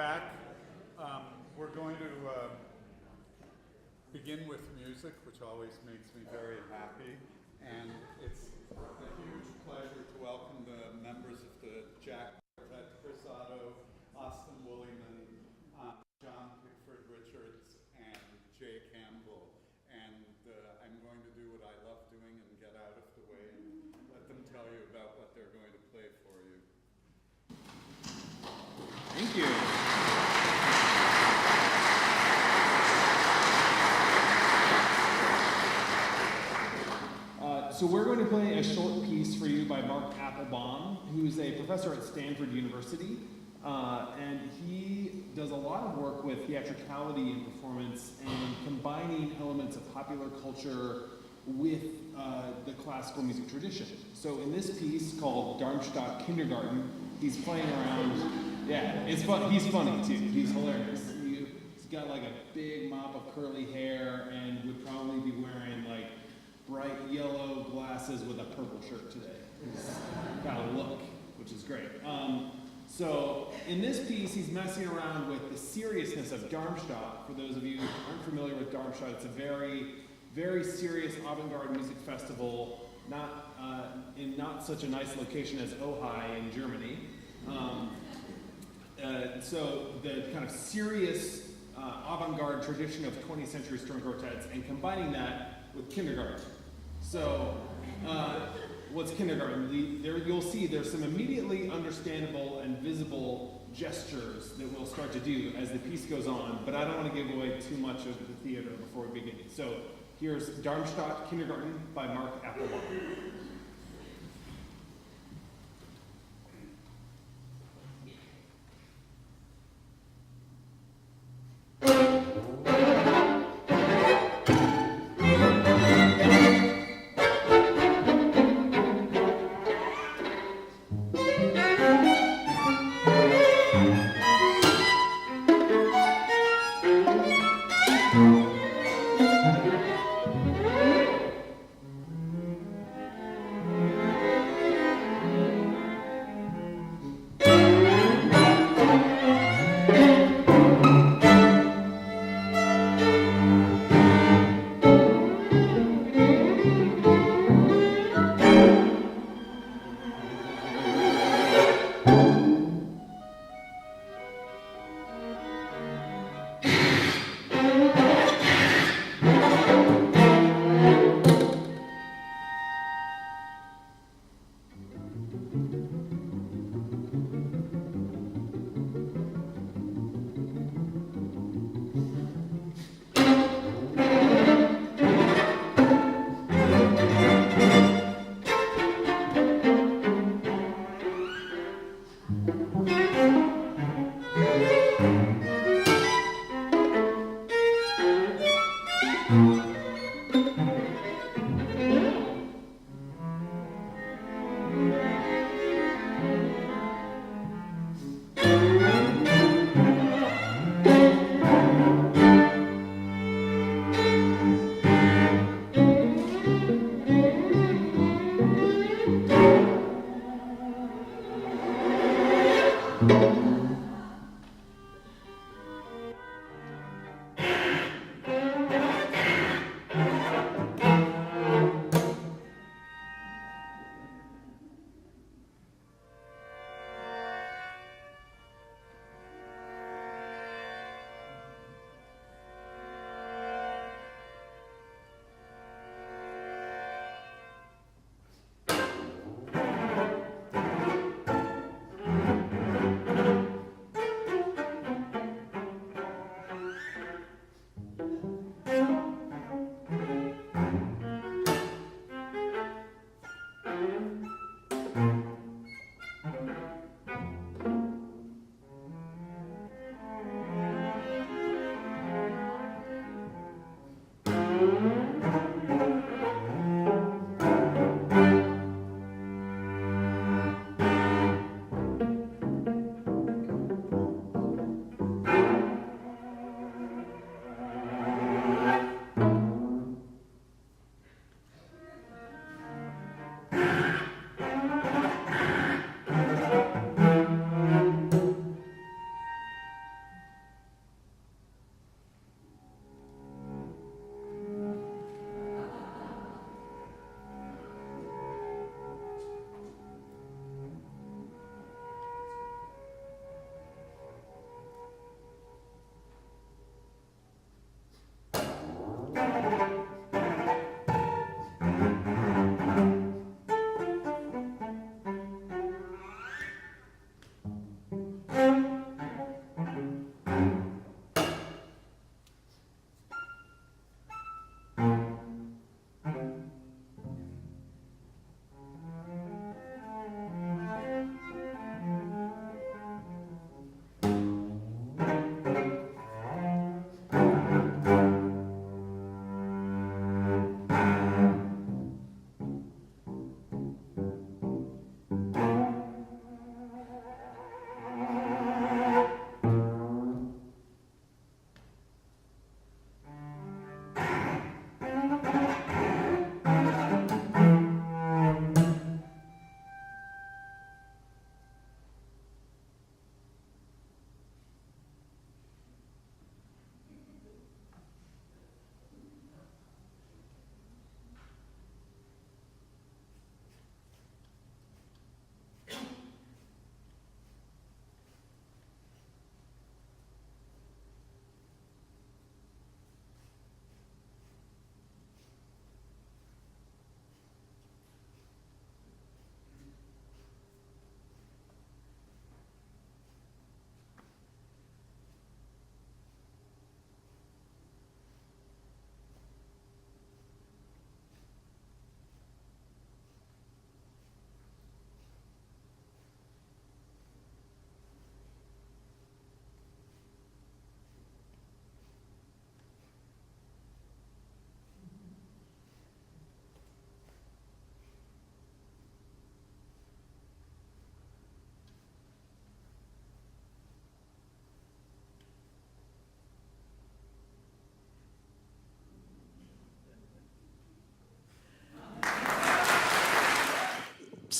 back. We're going to begin with music, which always makes me very happy. And it's a huge pleasure to welcome the members of the Jack Quartet, Chris Otto, Austin Wooleyman, John Pickford Richards, and Jay Campbell. And I'm going to do what I love doing and get out of the way and let them tell you about what they're going to play for you. Thank you. So we're going to play a short piece for you by Mark Applebaum, who's a professor at Stanford University, and he does a lot of work with theatricality and performance and combining elements of popular culture with the classical music tradition. So in this piece called Darmstadt Kindergarten, he's playing around. Yeah, it's fun. He's funny too. He's hilarious. He's got like a big mop of curly hair and would probably be wearing like bright yellow glasses with a purple shirt today. He's got a look, which is great. So in this piece, he's messing around with the seriousness of Darmstadt. For those of you who aren't familiar with Darmstadt, it's a very, very serious avant-garde music festival, in not such a nice location as Ojai in Germany. So the kind of serious avant-garde tradition of 20th century string quartets and combining that with kindergarten. So what's kindergarten? You'll see there's some immediately understandable and visible gestures that we'll start to do as the piece goes on, but I don't want to give away too much of the theater before we begin. So here's Darmstadt Kindergarten by Mark Applebaum.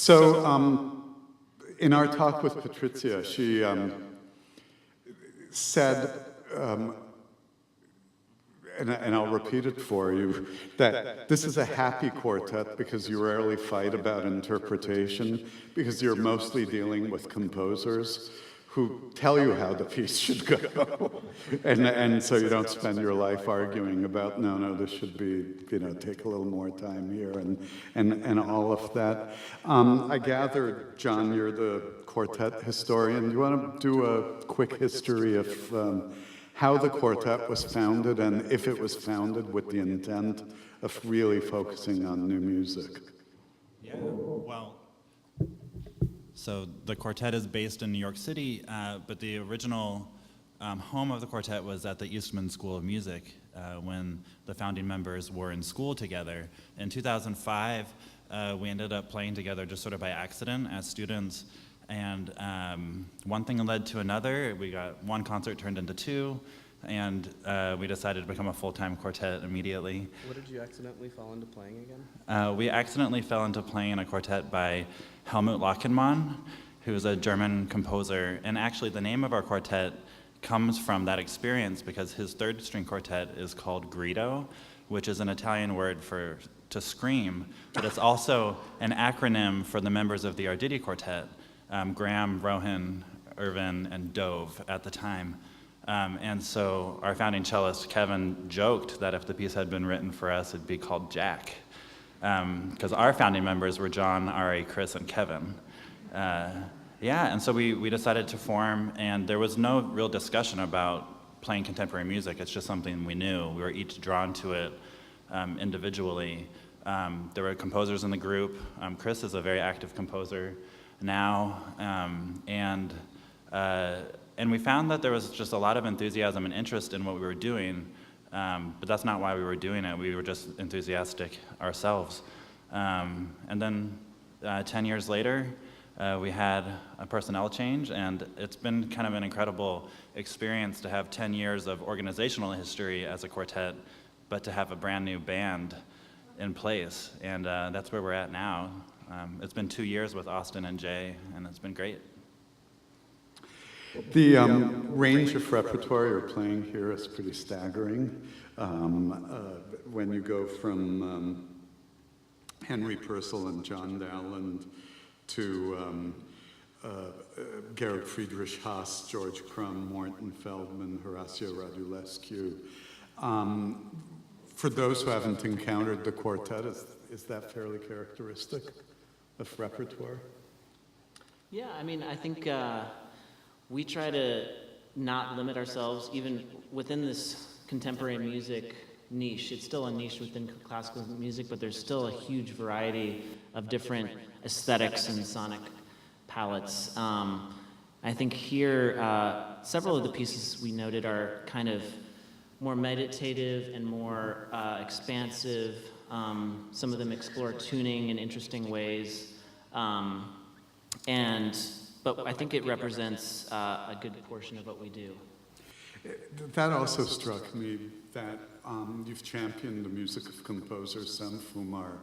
So, in our talk with Patrizia, she said, and I'll repeat it for you, that this is a happy quartet because you rarely fight about interpretation, because you're mostly dealing with composers who tell you how the piece should go. and so you don't spend your life arguing about, no, this should be, take a little more time here and all of that. I gather, John, you're the quartet historian. Do you want to do a quick history of how the quartet was founded and if it was founded with the intent of really focusing on new music? Yeah, well, so the quartet is based in New York City, but the original home of the quartet was at the Eastman School of Music when the founding members were in school together. In 2005, we ended up playing together just sort of by accident as students, and one thing led to another. We got one concert turned into two, and we decided to become a full-time quartet immediately. What did you accidentally fall into playing again? We accidentally fell into playing a quartet by Helmut Lachenmann, who is a German composer. And actually, the name of our quartet comes from that experience because his third string quartet is called Grido, which is an Italian word for to scream, but it's also an acronym for the members of the Arditi Quartet, Graham, Rohan, Irvin, and Dove at the time. And so our founding cellist, Kevin, joked that if the piece had been written for us, it'd be called Jack. Because our founding members were John, Ari, Chris, and Kevin. And so we decided to form, and there was no real discussion about playing contemporary music. It's just something we knew. We were each drawn to it individually. There were composers in the group. Chris is a very active composer now, and we found that there was just a lot of enthusiasm and interest in what we were doing, but that's not why we were doing it. We were just enthusiastic ourselves. And then 10 years later, we had a personnel change, and it's been kind of an incredible experience to have 10 years of organizational history as a quartet, but to have a brand new band in place, and that's where we're at now. It's been 2 years with Austin and Jay, and it's been great. The range of repertoire you're playing here is pretty staggering. When you go from Henry Purcell and John Dowland to Georg Friedrich Haas, George Crumb, Morton Feldman, Horacio Radulescu. For those who haven't encountered the quartet, is that fairly characteristic of repertoire? Yeah, I mean, I think we try to not limit ourselves even within this contemporary music niche. It's still a niche within classical music, but there's still a huge variety of different aesthetics and sonic palettes. I think here, several of the pieces we noted are kind of more meditative and more expansive. Some of them explore tuning in interesting ways. But I think it represents a good portion of what we do. That also struck me, that you've championed the music of composers, some of whom are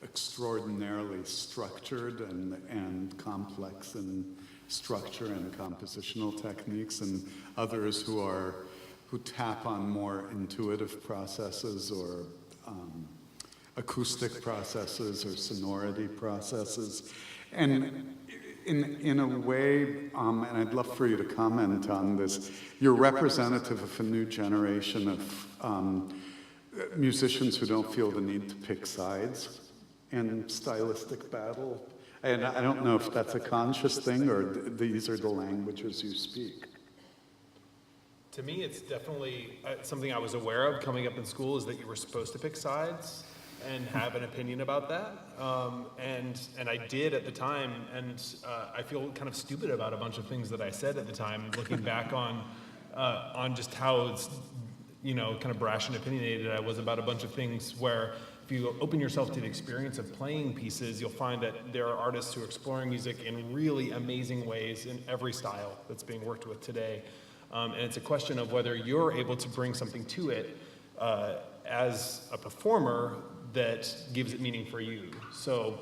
extraordinarily structured and complex in structure and compositional techniques, and others who tap on more intuitive processes or acoustic processes or sonority processes. And in a way, and I'd love for you to comment on this, you're representative of a new generation of musicians who don't feel the need to pick sides in stylistic battle. And I don't know if that's a conscious thing or these are the languages you speak. To me, it's definitely something I was aware of coming up in school, is that you were supposed to pick sides and have an opinion about that. And I did at the time, and I feel kind of stupid about a bunch of things that I said at the time, looking back on just how, kind of brash and opinionated I was about a bunch of things where if you open yourself to the experience of playing pieces, you'll find that there are artists who are exploring music in really amazing ways in every style that's being worked with today. And it's a question of whether you're able to bring something to it as a performer that gives it meaning for you. So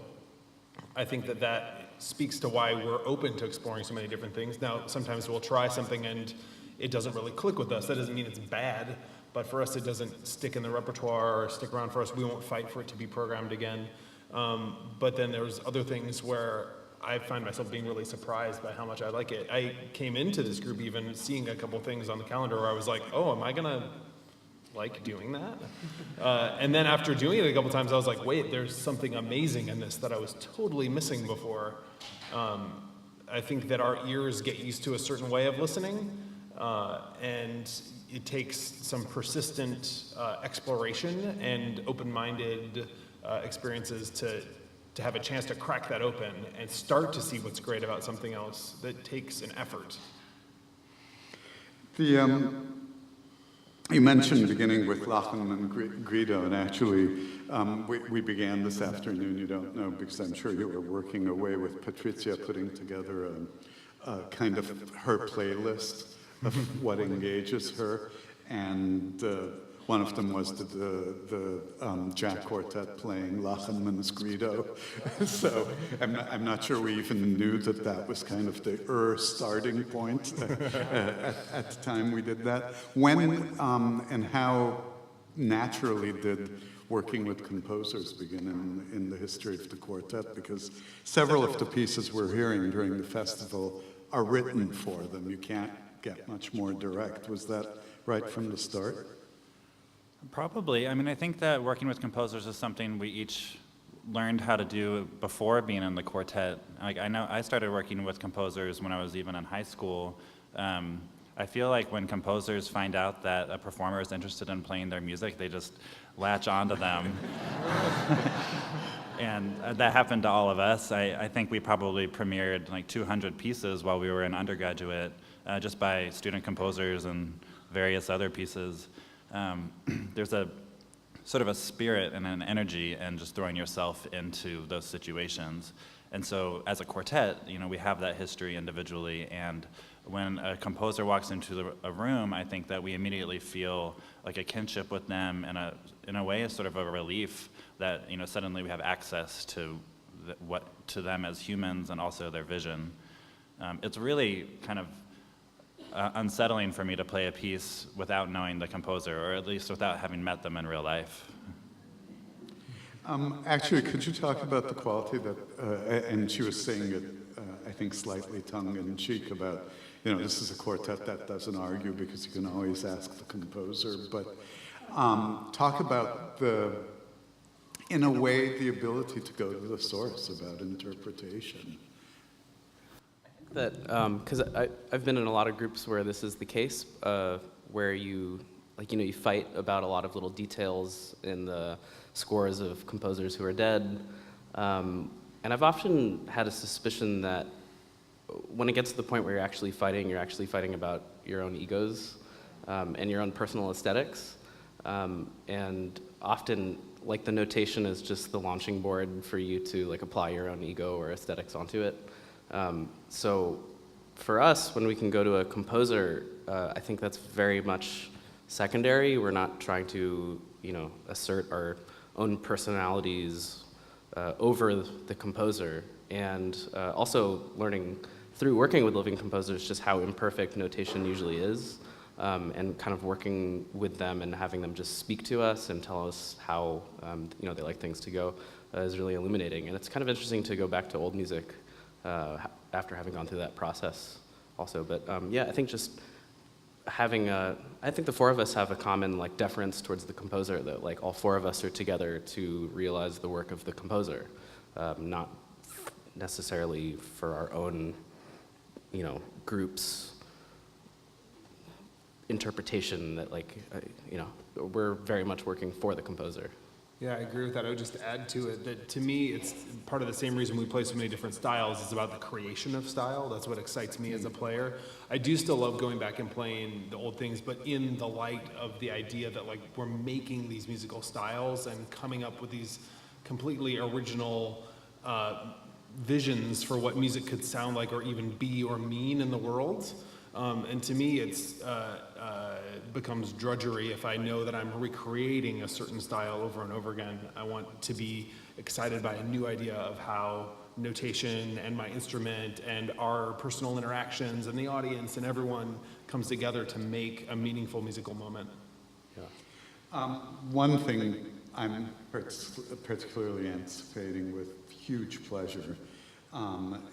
I think that speaks to why we're open to exploring so many different things. Now, sometimes we'll try something and it doesn't really click with us. That doesn't mean it's bad, but for us, it doesn't stick in the repertoire or stick around for us. We won't fight for it to be programmed again. But then there's other things where I find myself being really surprised by how much I like it. I came into this group even seeing a couple things on the calendar where I was like, oh, am I gonna like doing that? And then after doing it a couple times, I was like, wait, there's something amazing in this that I was totally missing before. I think that our ears get used to a certain way of listening, and it takes some persistent exploration and open-minded experiences to have a chance to crack that open and start to see what's great about something else. That takes an effort. You mentioned beginning with Lachlan and Guido, and actually we began this afternoon, you don't know, because I'm sure you were working away with Patricia, putting together a kind of her playlist of what engages her, and one of them was the Jack Quartet playing Lachenmann's Guido. So I'm not sure we even knew that was kind of the starting point at the time we did that. When and how naturally did working with composers begin in the history of the quartet? Because several of the pieces we're hearing during the festival are written for them. You can't get much more direct. Was that right from the start? Probably. I mean, I think that working with composers is something we each learned how to do before being in the quartet. Like, I know I started working with composers when I was even in high school. I feel like when composers find out that a performer is interested in playing their music, they just latch onto them. And that happened to all of us. I think we probably premiered like 200 pieces while we were in undergraduate, just by student composers and various other pieces. There's a sort of a spirit and an energy in just throwing yourself into those situations. And so as a quartet, you know, we have that history individually, and when a composer walks into a room, I think that we immediately feel like a kinship with them, and in a way, it's sort of a relief that, you know, suddenly we have access to to them as humans and also their vision. It's really kind of unsettling for me to play a piece without knowing the composer, or at least without having met them in real life. Actually, could you talk about the quality that, and she was saying it, I think slightly tongue-in-cheek about, you know, this is a quartet that doesn't argue because you can always ask the composer, but talk about in a way, the ability to go to the source about interpretation. That because I've been in a lot of groups where this is the case, where you fight about a lot of little details in the scores of composers who are dead, and I've often had a suspicion that when it gets to the point where you're actually fighting about your own egos and your own personal aesthetics, and often like the notation is just the launching board for you to like apply your own ego or aesthetics onto it. So for us, when we can go to a composer, I think that's very much secondary. We're not trying to, you know, assert our own personalities over the composer, and also learning through working with living composers just how imperfect notation usually is, and kind of working with them and having them just speak to us and tell us how you know, they like things to go is really illuminating. And it's kind of interesting to go back to old music after having gone through that process also. But yeah, I think just having I think the four of us have a common like deference towards the composer, that like all four of us are together to realize the work of the composer, not necessarily for our own, you know, group's interpretation, that like, you know, we're very much working for the composer. Yeah, I agree with that. I would just add to it that to me, it's part of the same reason we play so many different styles. It's about the creation of style. That's what excites me as a player. I do still love going back and playing the old things, but in the light of the idea that like we're making these musical styles and coming up with these completely original visions for what music could sound like or even be or mean in the world. And to me, it's becomes drudgery if I know that I'm recreating a certain style over and over again. I want to be excited by a new idea of how notation and my instrument and our personal interactions and the audience, and everyone comes together to make a meaningful musical moment. One thing I'm particularly anticipating with huge pleasure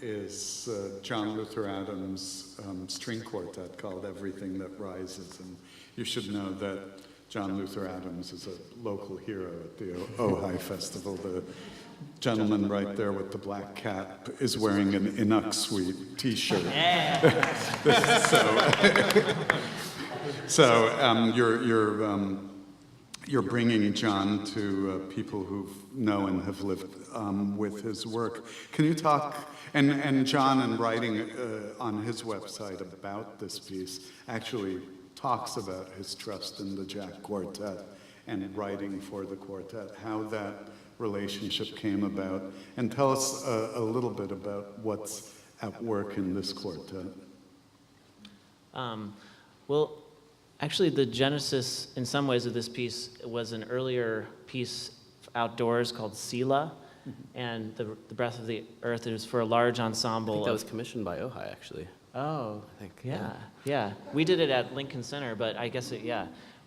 is John Luther Adams' string quartet called Everything That Rises. And you should know that John Luther Adams is a local hero at the Ojai Festival. The gentleman right there with the black cap is wearing an Inuk Suite t-shirt. So you're bringing John to people who know and have lived with his work. Can you talk, and John, in writing on his website about this piece, actually talks about his trust in the Jack Quartet and writing for the quartet, how that relationship came about, and tell us a little bit about what's at work in this quartet. Well, actually, the genesis, in some ways, of this piece was an earlier piece outdoors called Sila, and the Breath of the Earth is for a large ensemble. I think that was commissioned by Ojai, actually. Oh, I think. yeah. We did it at Lincoln Center, but I guess Or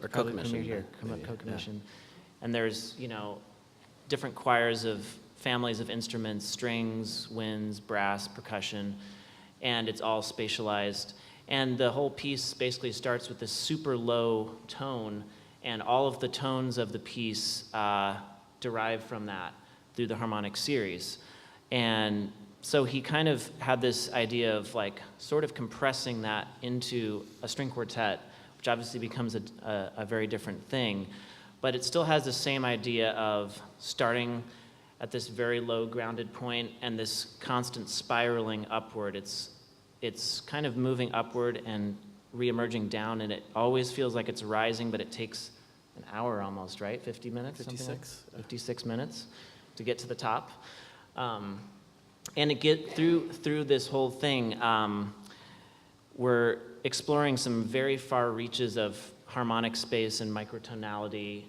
probably co-commissioned. premiered here, Maybe, co-commissioned. And there's, different choirs of families of instruments, strings, winds, brass, percussion, and it's all spatialized. And the whole piece basically starts with this super low tone, and all of the tones of the piece derive from that through the harmonic series. And so he kind of had this idea of sort of compressing that into a string quartet, which obviously becomes a very different thing. But it still has the same idea of starting at this very low grounded point and this constant spiraling upward. It's kind of moving upward and re-emerging down, and it always feels like it's rising, but it takes an hour almost, right? 50 minutes? 56. 56 minutes to get to the top. And through this whole thing, we're exploring some very far reaches of harmonic space and microtonality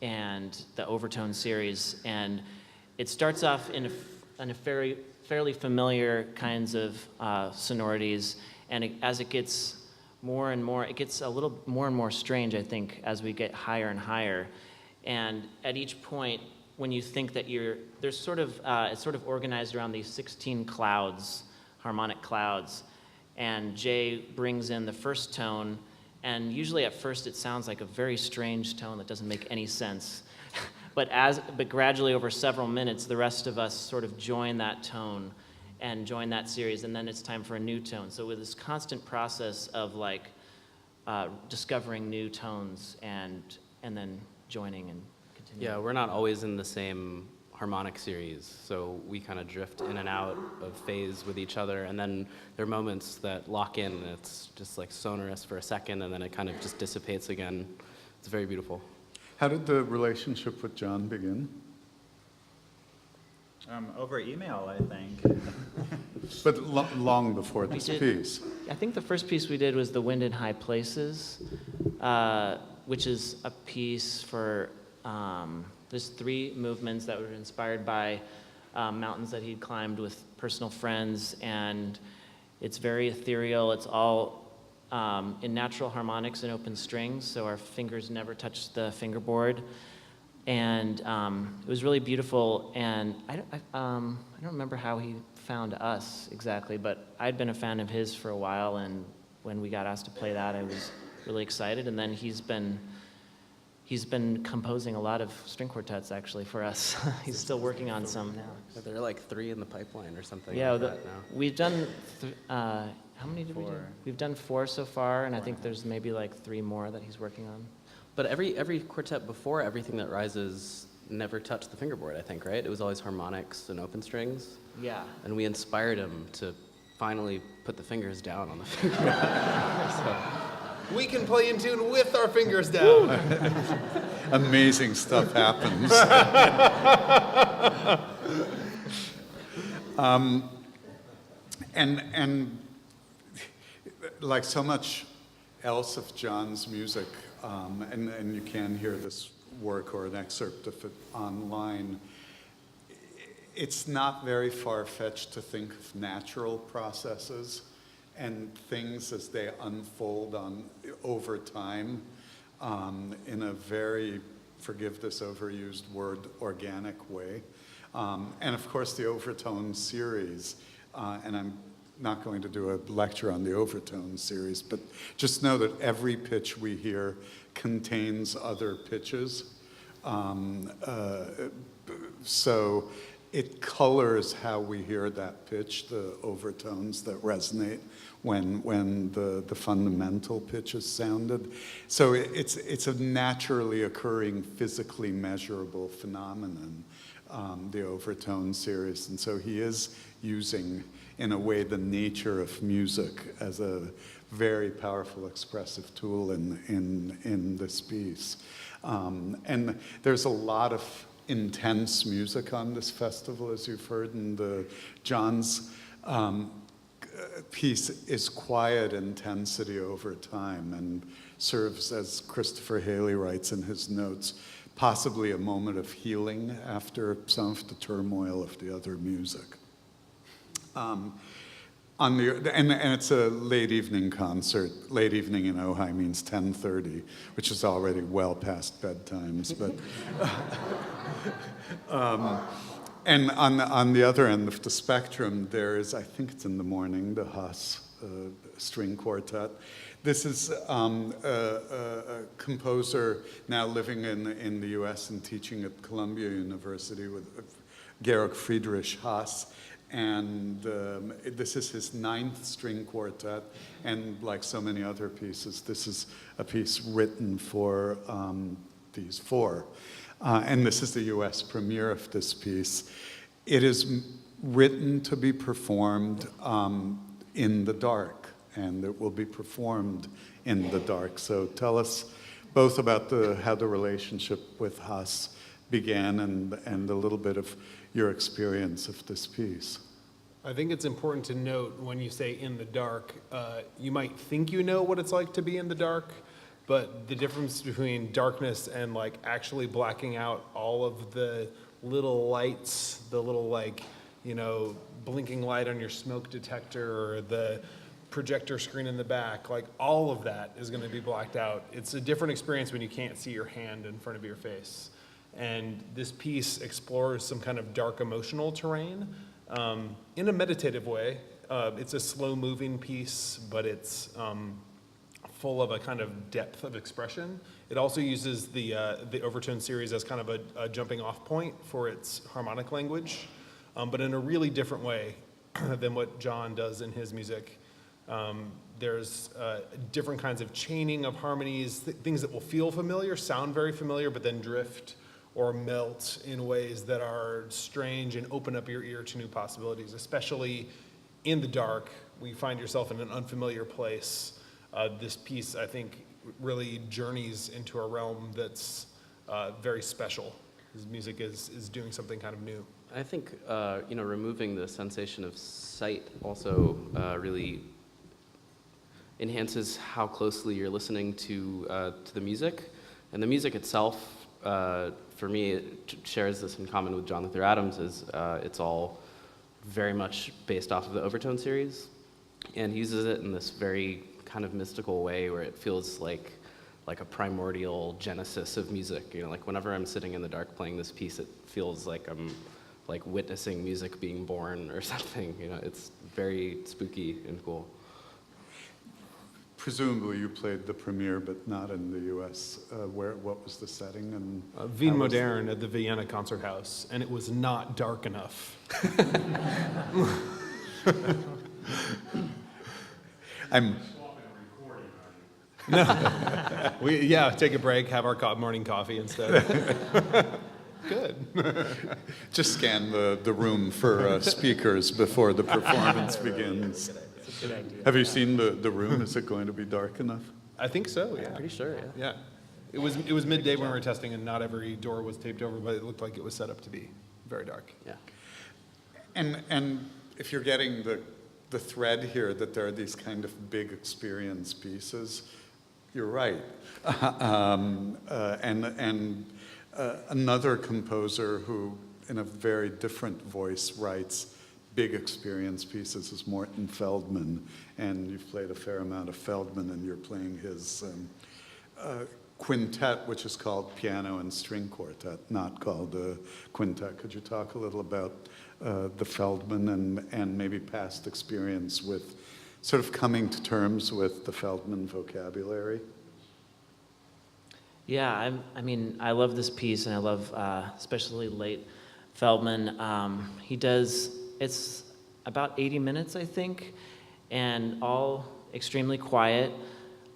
and the overtone series. And it starts off in a fairly familiar kinds of sonorities, and as it gets more and more, it gets a little more and more strange, I think, as we get higher and higher. And at each point, when you think that it's sort of organized around these 16 clouds, harmonic clouds, and Jay brings in the first tone, and usually at first it sounds like a very strange tone that doesn't make any sense. But gradually over several minutes, the rest of us sort of join that tone and join that series, and then it's time for a new tone. So with this constant process of discovering new tones and then joining and continuing. Yeah, we're not always in the same harmonic series, so we kind of drift in and out of phase with each other, and then there are moments that lock in, and it's just sonorous for a second, and then it kind of just dissipates again. It's very beautiful. How did the relationship with John begin? Over email, I think. But long before this piece. I think the first piece we did was The Wind in High Places, which is a piece for, there's 3 movements that were inspired by mountains that he'd climbed with personal friends, and it's very ethereal. It's all in natural harmonics and open strings, so our fingers never touch the fingerboard. And it was really beautiful, and I don't remember how he found us exactly, but I'd been a fan of his for a while, and when we got asked to play that, I was really excited. And then he's been composing a lot of string quartets actually for us. He's still working on some now. There are 3 in the pipeline or something. Yeah, like that now. we've done. How many did we do? 4. We've done 4 so far, and I think there's maybe 3 more that he's working on. But every quartet before Everything That Rises never touched the fingerboard, I think, right? It was always harmonics and open strings. Yeah. And we inspired him to finally put the fingers down on the fingerboard. So, we can play in tune with our fingers down. Amazing stuff happens. And like so much else of John's music, and you can hear this work or an excerpt of it online, it's not very far-fetched to think of natural processes and things as they unfold over time in a very, forgive this overused word, organic way. And of course the overtone series, and I'm not going to do a lecture on the overtone series, but just know that every pitch we hear contains other pitches. So it colors how we hear that pitch, the overtones that resonate when the fundamental pitch is sounded. So it's a naturally occurring, physically measurable phenomenon, the overtone series. And so he is using, in a way, the nature of music as a very powerful expressive tool in this piece. And there's a lot of intense music on this festival, as you've heard, and John's piece is quiet intensity over time and serves, as Christopher Haley writes in his notes, possibly a moment of healing after some of the turmoil of the other music. And it's a late evening concert. Late evening in Ojai means 10:30, which is already well past bedtimes. But and on the other end of the spectrum, there is, I think it's in the morning, the Haas string quartet. This is a composer now living in the U.S. and teaching at Columbia University with Georg Friedrich Haas. And this is his 9th string quartet, and like so many other pieces, this is a piece written for these 4. And this is the US premiere of this piece. It is written to be performed in the dark, and it will be performed in the dark. So tell us both about how the relationship with Haas began and a little bit of your experience of this piece. I think it's important to note when you say in the dark, you might think you know what it's like to be in the dark, but the difference between darkness and like actually blacking out all of the little lights, the little blinking light on your smoke detector or the projector screen in the back, like all of that is going to be blacked out. It's a different experience when you can't see your hand in front of your face. And this piece explores some kind of dark emotional terrain in a meditative way. It's a slow-moving piece, but it's full of a kind of depth of expression. It also uses the overtone series as kind of a jumping-off point for its harmonic language, but in a really different way than what John does in his music. There's different kinds of chaining of harmonies, things that will feel familiar, sound very familiar, but then drift or melt in ways that are strange and open up your ear to new possibilities, especially in the dark. When you find yourself in an unfamiliar place, this piece, I think, really journeys into a realm that's very special. His music is doing something kind of new. I think, removing the sensation of sight also really enhances how closely you're listening to the music. And the music itself, for me, it shares this in common with John Luther Adams, is it's all very much based off of the overtone series, and he uses it in this very kind of mystical way where it feels like a primordial genesis of music. Like whenever I'm sitting in the dark playing this piece, it feels like I'm like witnessing music being born or something. It's very spooky and cool. Presumably you played the premiere, but not in the U.S. What was the setting? And Wien Modern at the Vienna Concert House, and it was not dark enough. Take a break, have our morning coffee instead. Good. Just scan the room for speakers before the performance begins. Good idea. Have you seen the room? Is it going to be dark enough? I think so, yeah. Pretty sure, yeah. Yeah. It was midday when we were testing, and not every door was taped over, but it looked like it was set up to be very dark. Yeah. And if you're getting the thread here that there are these kind of big experience pieces, you're right. Another composer who in a very different voice, writes big experience pieces, is Morton Feldman. And you've played a fair amount of Feldman, and you're playing his quintet, which is called Piano and String Quartet, not called quintet. Could you talk a little about the Feldman and maybe past experience with sort of coming to terms with the Feldman vocabulary? Yeah, I mean, I love this piece, and I love especially late Feldman. It's about 80 minutes, I think, and all extremely quiet,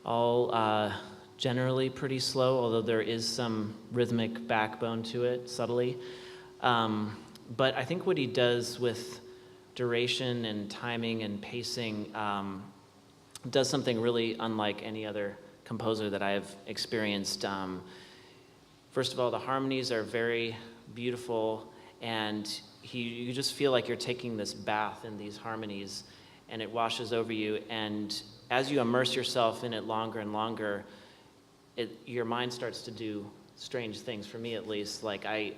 all generally pretty slow, although there is some rhythmic backbone to it, subtly. But I think what he does with duration and timing and pacing does something really unlike any other composer that I have experienced. First of all, the harmonies are very beautiful, and you just feel like you're taking this bath in these harmonies, and it washes over you. And as you immerse yourself in it longer and longer, your mind starts to do strange things, for me at least. Like I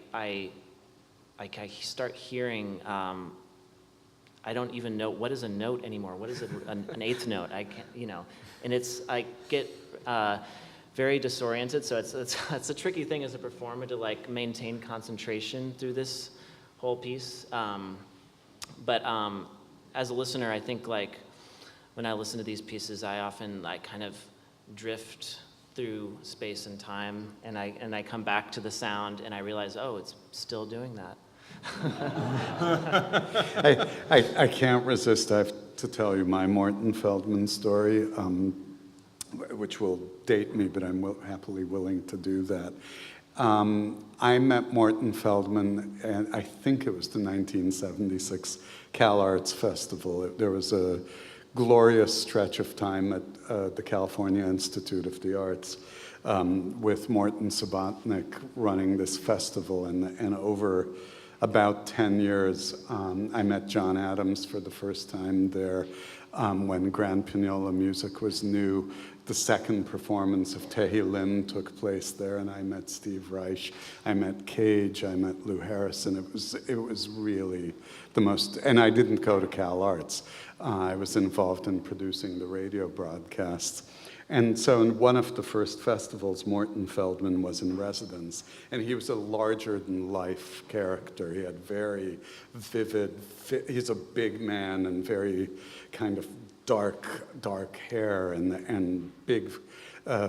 start hearing, I don't even know what is a note anymore. What is an eighth note? I can't, and I get very disoriented. So it's a tricky thing as a performer to like maintain concentration through this whole piece. But as a listener, I think like when I listen to these pieces, I often like kind of drift through space and time, and I come back to the sound, and I realize, oh, it's still doing that. I can't resist. I have to tell you my Morton Feldman story, which will date me, but I'm happily willing to do that. I met Morton Feldman, and I think it was the 1976 Cal Arts Festival. There was a glorious stretch of time at the California Institute of the Arts with Morton Subotnick running this festival, and over about 10 years, I met John Adams for the first time there when Grand Pinola music was new. The second performance of Tehillim took place there, and I met Steve Reich, I met Cage, I met Lou Harrison. It was really the most, and I didn't go to Cal Arts. I was involved in producing the radio broadcasts. And so in one of the first festivals, Morton Feldman was in residence, and he was a larger-than-life character. He had very vivid, he's a big man and very kind of dark hair and big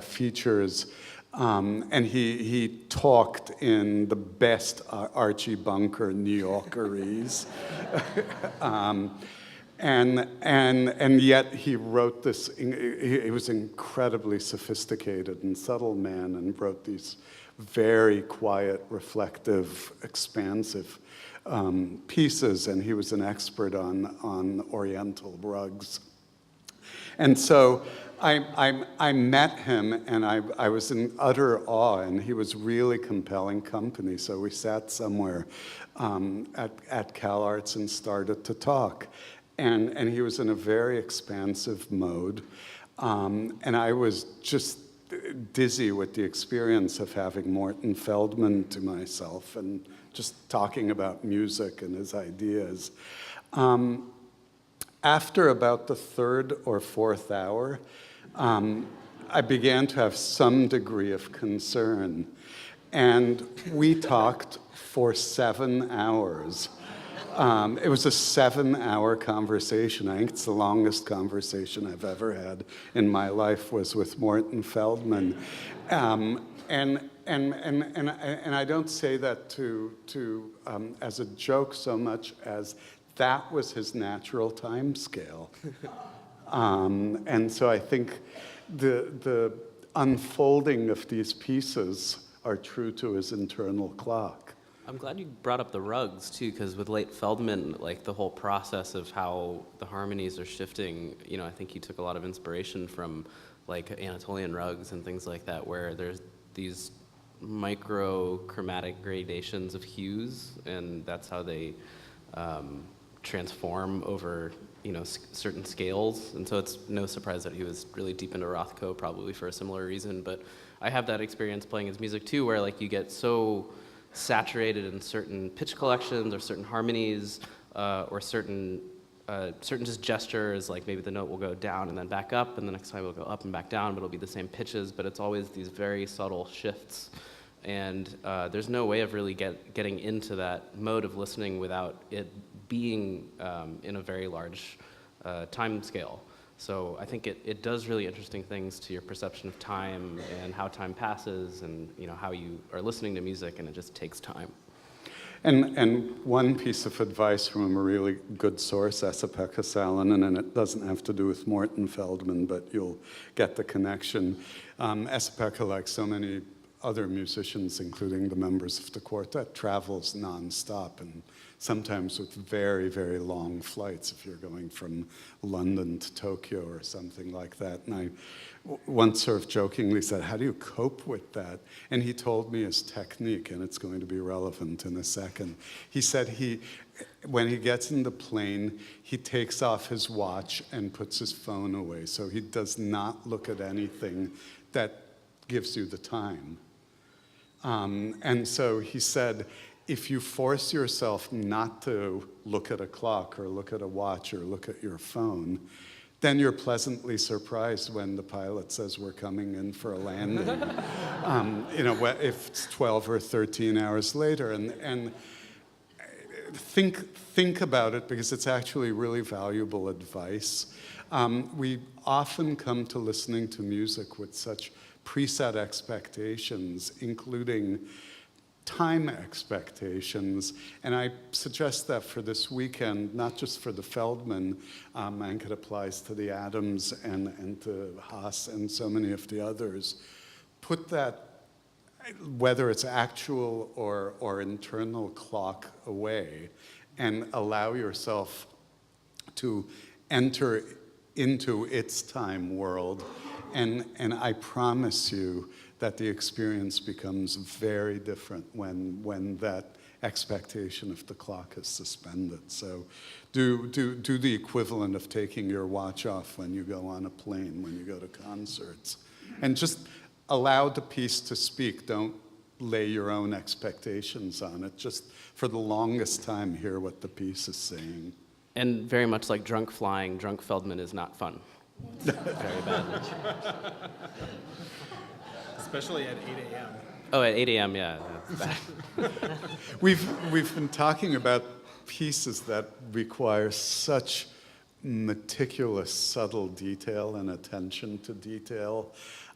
features. And he talked in the best Archie Bunker New Yorkerese. And yet he wrote this, he was incredibly sophisticated and subtle man, and wrote these very quiet, reflective, expansive pieces, and he was an expert on Oriental rugs. And so I met him, and I was in utter awe, and he was really compelling company. So we sat somewhere at Cal Arts and started to talk. And he was in a very expansive mode. And I was just dizzy with the experience of having Morton Feldman to myself and just talking about music and his ideas. After about the third or fourth hour, I began to have some degree of concern. And we talked for 7 hours. It was a 7-hour conversation. I think it's the longest conversation I've ever had in my life was with Morton Feldman. And I don't say that to as a joke so much as that was his natural time scale. And so I think the unfolding of these pieces are true to his internal clock. I'm glad you brought up the rugs too, because with late Feldman, like the whole process of how the harmonies are shifting, I think he took a lot of inspiration from like Anatolian rugs and things like that, where there's these micro chromatic gradations of hues, and that's how they transform over certain scales. And so it's no surprise that he was really deep into Rothko, probably for a similar reason. But I have that experience playing his music too, where like you get so saturated in certain pitch collections or certain harmonies or certain just gestures, like maybe the note will go down and then back up, and the next time it'll go up and back down, but it'll be the same pitches, but it's always these very subtle shifts. And there's no way of really getting into that mode of listening without it being in a very large time scale. So I think it does really interesting things to your perception of time and how time passes, and how you are listening to music, and it just takes time. And one piece of advice from a really good source, Esa-Pekka Salonen, and it doesn't have to do with Morton Feldman, but you'll get the connection. Esa-Pekka, like so many other musicians, including the members of the quartet, travels nonstop, and sometimes with very, very long flights if you're going from London to Tokyo or something like that. And I once sort of jokingly said, how do you cope with that? And he told me his technique, and it's going to be relevant in a second. He said when he gets in the plane, he takes off his watch and puts his phone away, so he does not look at anything that gives you the time. And so he said, if you force yourself not to look at a clock or look at a watch or look at your phone, then you're pleasantly surprised when the pilot says we're coming in for a landing. If it's 12 or 13 hours later. And think about it, because it's actually really valuable advice. We often come to listening to music with such preset expectations, including time expectations, and I suggest that for this weekend, not just for the Feldman, I think it applies to the Adams and to Haas and so many of the others, put that, whether it's actual or internal clock, away, and allow yourself to enter into its time world, and I promise you that the experience becomes very different when that expectation of the clock is suspended. So do the equivalent of taking your watch off when you go on a plane, when you go to concerts. And just allow the piece to speak. Don't lay your own expectations on it. Just for the longest time, hear what the piece is saying. And very much like drunk flying, drunk Feldman is not fun. It's very bad. Especially at 8 a.m. Oh, at 8 a.m., yeah. That's bad. We've been talking about pieces that require such meticulous, subtle detail and attention to detail,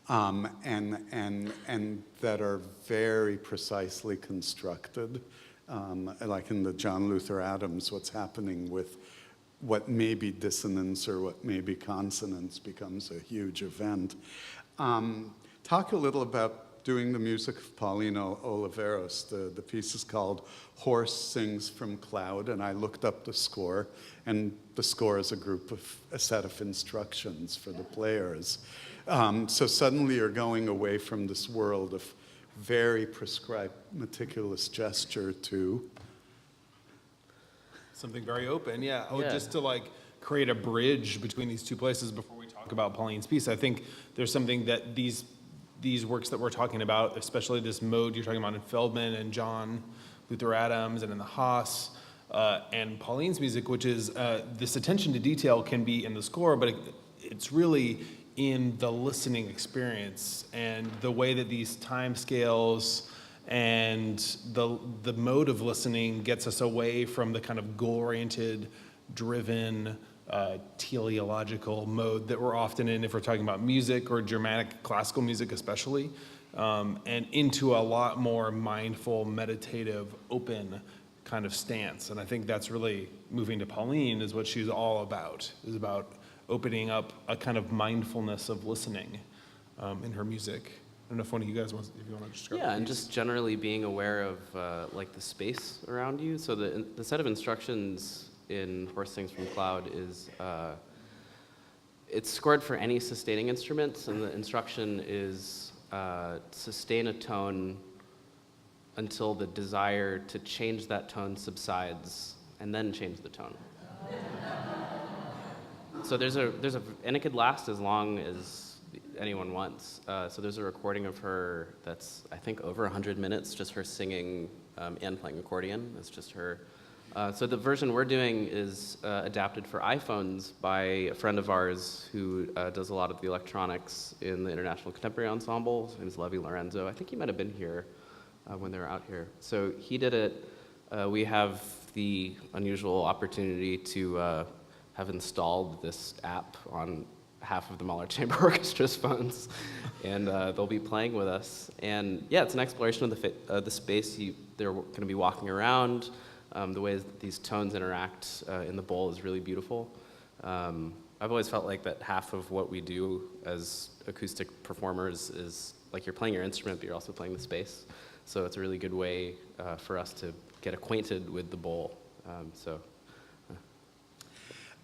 and that are very precisely constructed. Like in the John Luther Adams, what's happening with what may be dissonance or what may be consonance becomes a huge event. Talk a little about doing the music of Paulino Oliveros. The piece is called Horse Sings from Cloud, and I looked up the score, and the score is a set of instructions for the players. So suddenly you're going away from this world of very prescribed, meticulous gesture to Something very open, yeah. Yeah. Just to create a bridge between these two places before we talk about Pauline's piece. I think there's something that these works that we're talking about, especially this mode you're talking about in Feldman and John Luther Adams and in the Haas, and Pauline's music, which is this attention to detail can be in the score, but it's really in the listening experience and the way that these time scales and the mode of listening gets us away from the kind of goal-oriented, driven, teleological mode that we're often in if we're talking about music or Germanic classical music especially, and into a lot more mindful, meditative, open kind of stance. And I think that's really moving to Pauline is what she's all about, is about opening up a kind of mindfulness of listening in her music. I don't know if one of you guys wants, if you want to describe. Yeah, and just generally being aware of the space around you. So the set of instructions in Horse Sings from Cloud is it's scored for any sustaining instruments, and the instruction is sustain a tone until the desire to change that tone subsides, and then change the tone. So and it could last as long as anyone wants. So there's a recording of her that's, I think, over 100 minutes, just her singing and playing accordion. It's just her. So the version we're doing is adapted for iPhones by a friend of ours who does a lot of the electronics in the International Contemporary Ensemble. His name is Levi Lorenzo. I think he might have been here when they were out here. So he did it. We have the unusual opportunity to have installed this app on half of the Mahler Chamber Orchestra's phones, and they'll be playing with us. And yeah, it's an exploration of the space. They're going to be walking around. The ways that these tones interact in the bowl is really beautiful. I've always felt like that half of what we do as acoustic performers is like you're playing your instrument, but you're also playing the space. So it's a really good way for us to get acquainted with the bowl.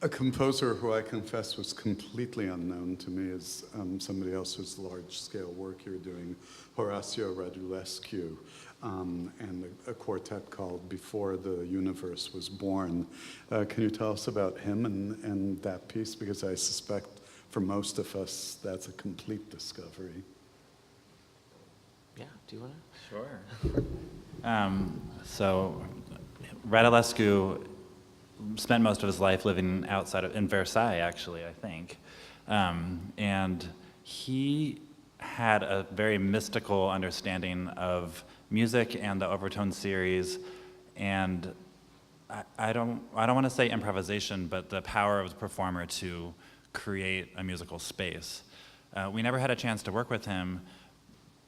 A composer who I confess was completely unknown to me is somebody else whose large-scale work you're doing, Horacio Radulescu, and a quartet called Before the Universe Was Born. Can you tell us about him and that piece? Because I suspect for most of us, that's a complete discovery. Yeah, do you want to? Sure. So Radulescu spent most of his life living in Versailles, actually, I think. And he had a very mystical understanding of music and the overtone series, and I don't want to say improvisation, but the power of the performer to create a musical space. We never had a chance to work with him,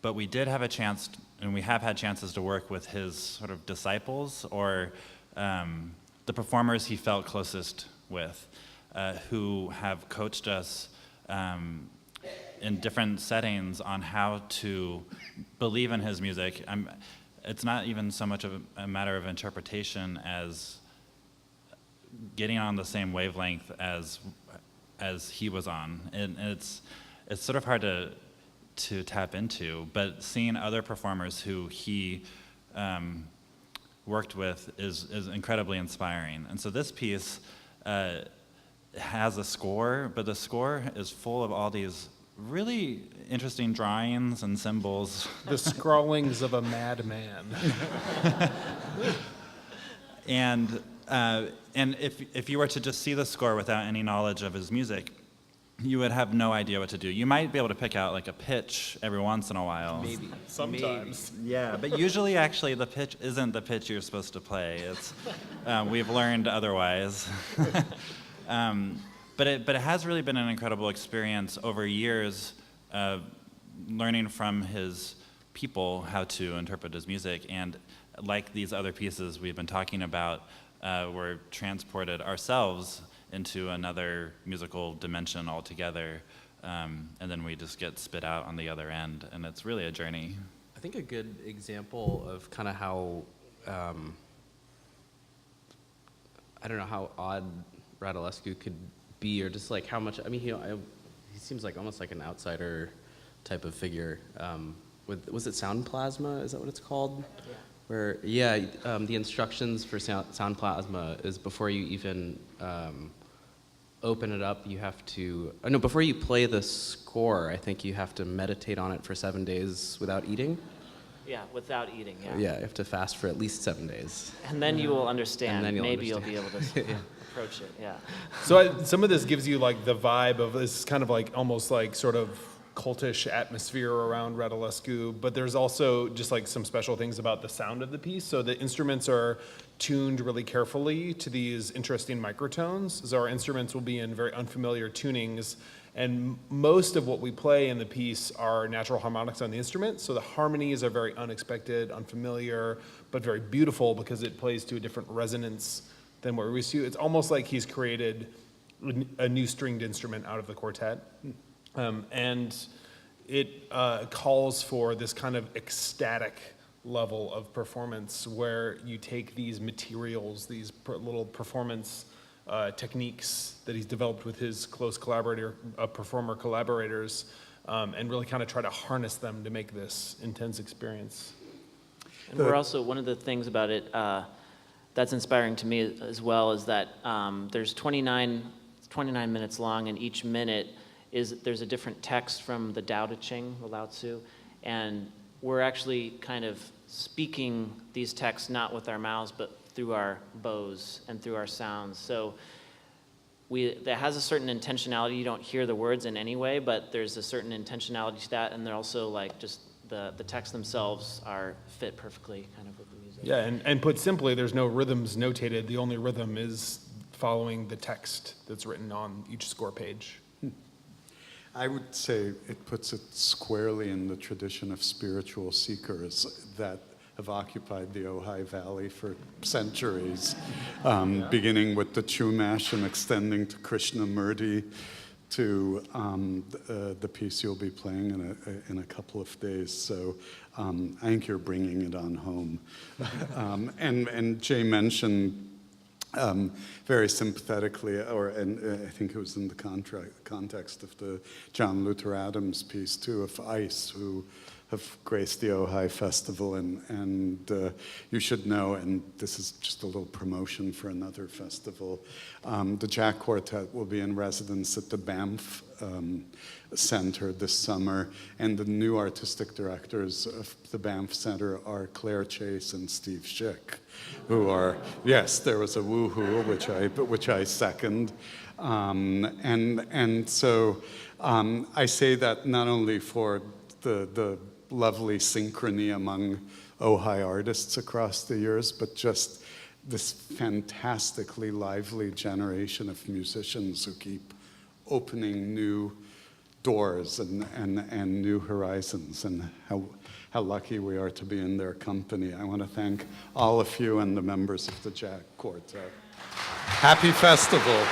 but we did have a chance, and we have had chances to work with his sort of disciples or the performers he felt closest with, who have coached us in different settings on how to believe in his music. It's not even so much of a matter of interpretation as getting on the same wavelength as he was on. And it's sort of hard to tap into, but seeing other performers who he worked with is incredibly inspiring. And so this piece has a score, but the score is full of all these really interesting drawings and symbols. The scrawlings of a madman. And if you were to just see the score without any knowledge of his music, you would have no idea what to do. You might be able to pick out like a pitch every once in a while. Maybe. Sometimes. Yeah, but usually actually the pitch isn't the pitch you're supposed to play. It's we've learned otherwise. But it has really been an incredible experience over years learning from his people how to interpret his music. And like these other pieces we've been talking about, we're transported ourselves into another musical dimension altogether, and then we just get spit out on the other end, and it's really a journey. I think a good example of kind of how, I don't know, how odd Radulescu could be, or just like how much, I mean, he seems like almost like an outsider type of figure. Was it Sound Plasma? Is that what it's called? Yeah. Where, the instructions for Sound Plasma is before you even open it up, you have to, before you play the score, I think you have to meditate on it for 7 days without eating. Yeah, without eating, yeah. Yeah, you have to fast for at least 7 days. And then you will understand. Maybe you'll be able to approach it, yeah. So some of this gives you like the vibe of this kind of like almost like sort of cultish atmosphere around Radulescu, but there's also just like some special things about the sound of the piece. So the instruments are tuned really carefully to these interesting microtones. So our instruments will be in very unfamiliar tunings, and most of what we play in the piece are natural harmonics on the instrument. So the harmonies are very unexpected, unfamiliar, but very beautiful because it plays to a different resonance than what we're used to. It's almost like he's created a new stringed instrument out of the quartet. And it calls for this kind of ecstatic level of performance where you take these materials, these little performance techniques that he's developed with his close performer collaborators, and really kind of try to harness them to make this intense experience. And we're also, one of the things about it that's inspiring to me as well is that there's 29 minutes long, and each minute there's a different text from the Tao Te Ching, the Lao Tzu, and we're actually kind of speaking these texts not with our mouths, but through our bows and through our sounds. So that has a certain intentionality. You don't hear the words in any way, but there's a certain intentionality to that, and they're also like just the texts themselves are fit perfectly kind of with the music. Yeah, and put simply, there's no rhythms notated. The only rhythm is following the text that's written on each score page. I would say it puts it squarely in the tradition of spiritual seekers that have occupied the Ojai Valley for centuries, beginning with the Chumash and extending to Krishnamurti, to the piece you'll be playing in a couple of days. So I think you're bringing it on home. And Jay mentioned very sympathetically, and I think it was in the context of the John Luther Adams piece too, of ICE, who have graced the Ojai Festival, and you should know, and this is just a little promotion for another festival, the Jack Quartet will be in residence at the Banff Center this summer, and the new artistic directors of the Banff Center are Claire Chase and Steve Schick, who are, yes, there was a woohoo, which I second, and so I say that not only for the lovely synchrony among Ojai artists across the years, but just this fantastically lively generation of musicians who keep opening new doors and new horizons, and how lucky we are to be in their company. I want to thank all of you and the members of the Jack Quartet. Happy festival.